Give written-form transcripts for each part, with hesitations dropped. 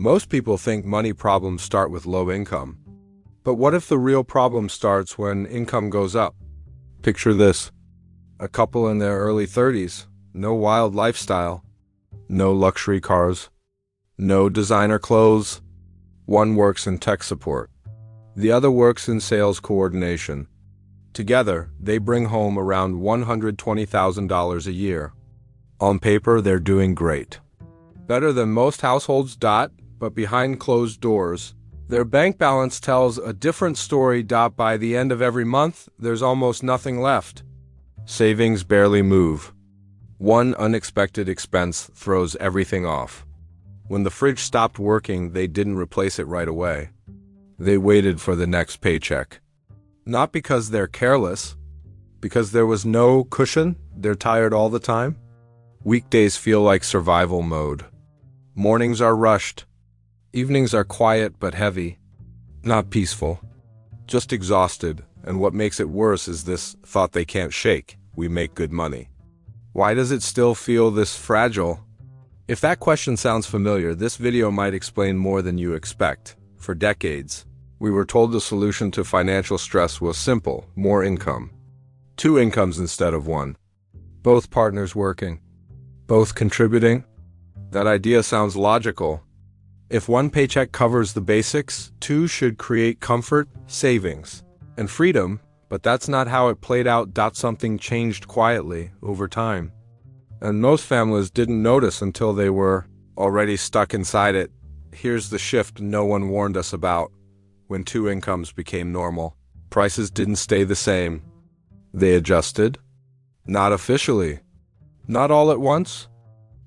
Most people think money problems start with low income. But what if the real problem starts when income goes up? Picture this. A couple in their early 30s, no wild lifestyle, no luxury cars, no designer clothes. One works in tech support. The other works in sales coordination. Together, they bring home around $120,000 a year. On paper, they're doing great. Better than most households. But behind closed doors, their bank balance tells a different story. By the end of every month, there's almost nothing left. Savings barely move. One unexpected expense throws everything off. When the fridge stopped working, they didn't replace it right away. They waited for the next paycheck. Not because they're careless, because there was no cushion. They're tired all the time. Weekdays feel like survival mode. Mornings are rushed. Evenings are quiet but heavy. Not peaceful. Just exhausted. And what makes it worse is this thought they can't shake. We make good money. Why does it still feel this fragile? If that question sounds familiar, this video might explain more than you expect. For decades, we were told the solution to financial stress was simple: more income. 2 incomes instead of 1. Both partners working. Both contributing. That idea sounds logical. If 1 paycheck covers the basics, 2 should create comfort, savings, and freedom, but that's not how it played out. Something changed quietly over time. And most families didn't notice until they were already stuck inside it. Here's the shift no one warned us about. When 2 incomes became normal, prices didn't stay the same. They adjusted. Not officially. Not all at once.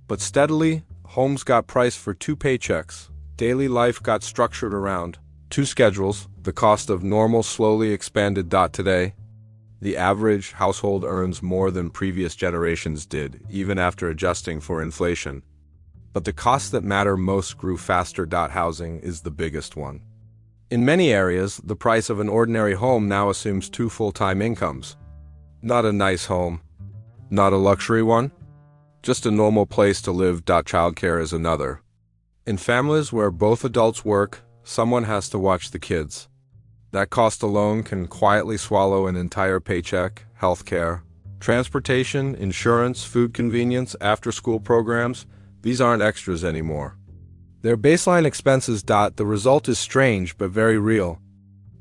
But steadily, homes got priced for 2 paychecks. Daily life got structured around 2 schedules. The cost of normal slowly expanded. Today, the average household earns more than previous generations did, even after adjusting for inflation. But the costs that matter most grew faster. Housing is the biggest one. In many areas, the price of an ordinary home now assumes 2 full-time incomes. Not a nice home. Not a luxury one. Just a normal place to live. Childcare is another. In families where both adults work, someone has to watch the kids. That cost alone can quietly swallow an entire paycheck. Healthcare, transportation, insurance, food convenience, after-school programs, these aren't extras anymore. They're baseline expenses. The result is strange but very real.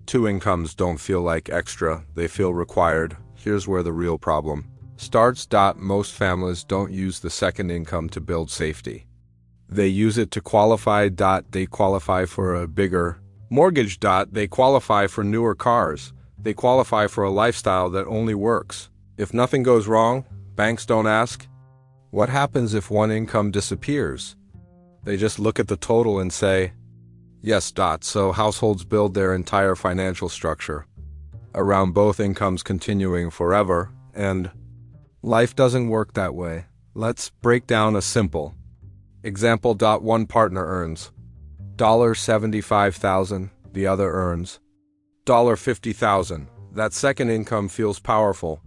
2 incomes don't feel like extra, they feel required. Here's where the real problem starts. Most families don't use the second income to build safety. They use it to qualify. They qualify for a bigger mortgage. They qualify for newer cars. They qualify for a lifestyle that only works. If nothing goes wrong, banks don't ask, what happens if 1 income disappears? They just look at the total and say, yes. So households build their entire financial structure around both incomes continuing forever, and life doesn't work that way. Let's break down a simple example. 1 partner earns $75,000, the other earns $50,000. That second income feels powerful.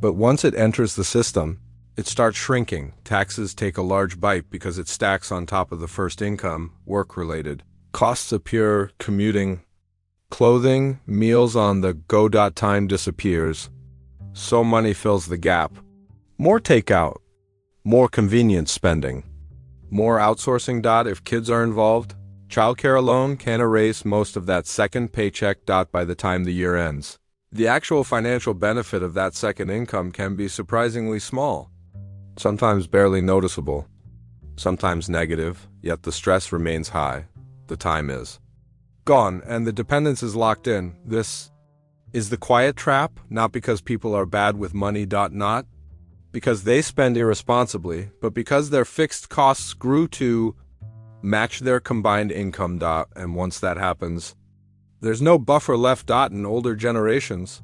But once it enters the system, it starts shrinking. Taxes take a large bite because it stacks on top of the first income, work-related. Costs appear: commuting, clothing, meals on the go. Time disappears. So money fills the gap. More takeout, more convenience spending, more outsourcing. If kids are involved, childcare alone can erase most of that second paycheck. By the time the year ends, the actual financial benefit of that second income can be surprisingly small. Sometimes barely noticeable, sometimes negative, yet the stress remains high. The time is gone, and the dependence is locked in. This is the quiet trap, not because people are bad with money. Not because they spend irresponsibly, but because their fixed costs grew to match their combined income. And once that happens, there's no buffer left. In older generations,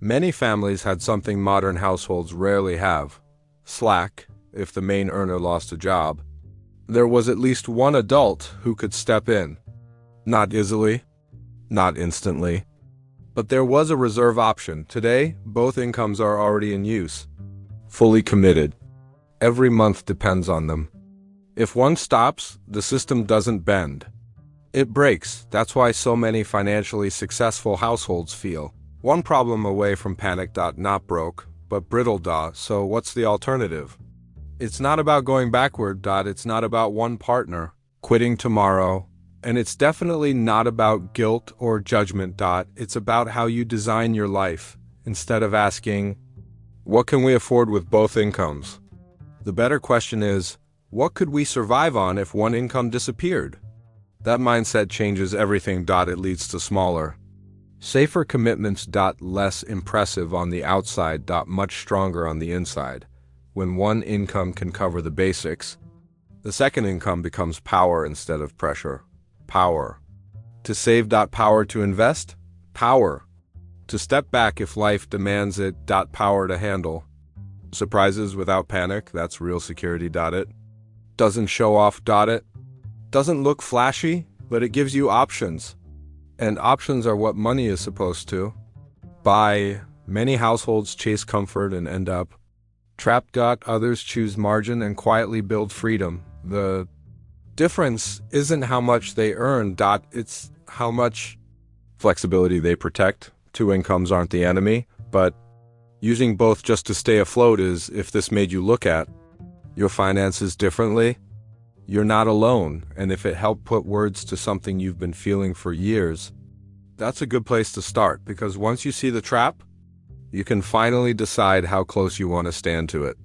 many families had something modern households rarely have: slack. If the main earner lost a job, there was at least 1 adult who could step in. Not easily, not instantly, but there was a reserve option. Today, both incomes are already in use, fully committed. Every month depends on them. If one stops, the system doesn't bend. It breaks. That's why so many financially successful households feel one problem away from panic. Not broke, but brittle. So what's the alternative? It's not about going backward. It's not about one partner quitting tomorrow. And it's definitely not about guilt or judgment. It's about how you design your life instead of asking, what can we afford with both incomes? The better question is, what could we survive on if one income disappeared? That mindset changes everything. It leads to smaller, safer commitments. Less impressive on the outside. Much stronger on the inside. When one income can cover the basics, the second income becomes power instead of pressure. Power to save. Power to invest. Power to step back if life demands it. Power to handle surprises without panic. That's real security. It doesn't show off. It doesn't look flashy, but it gives you options. And options are what money is supposed to buy. Many households chase comfort and end up trapped. Others choose margin and quietly build freedom. The difference isn't how much they earn. It's how much flexibility they protect. Two incomes aren't the enemy, but using both just to stay afloat is. If this made you look at your finances differently, you're not alone. And if it helped put words to something you've been feeling for years, that's a good place to start, because once you see the trap, you can finally decide how close you want to stand to it.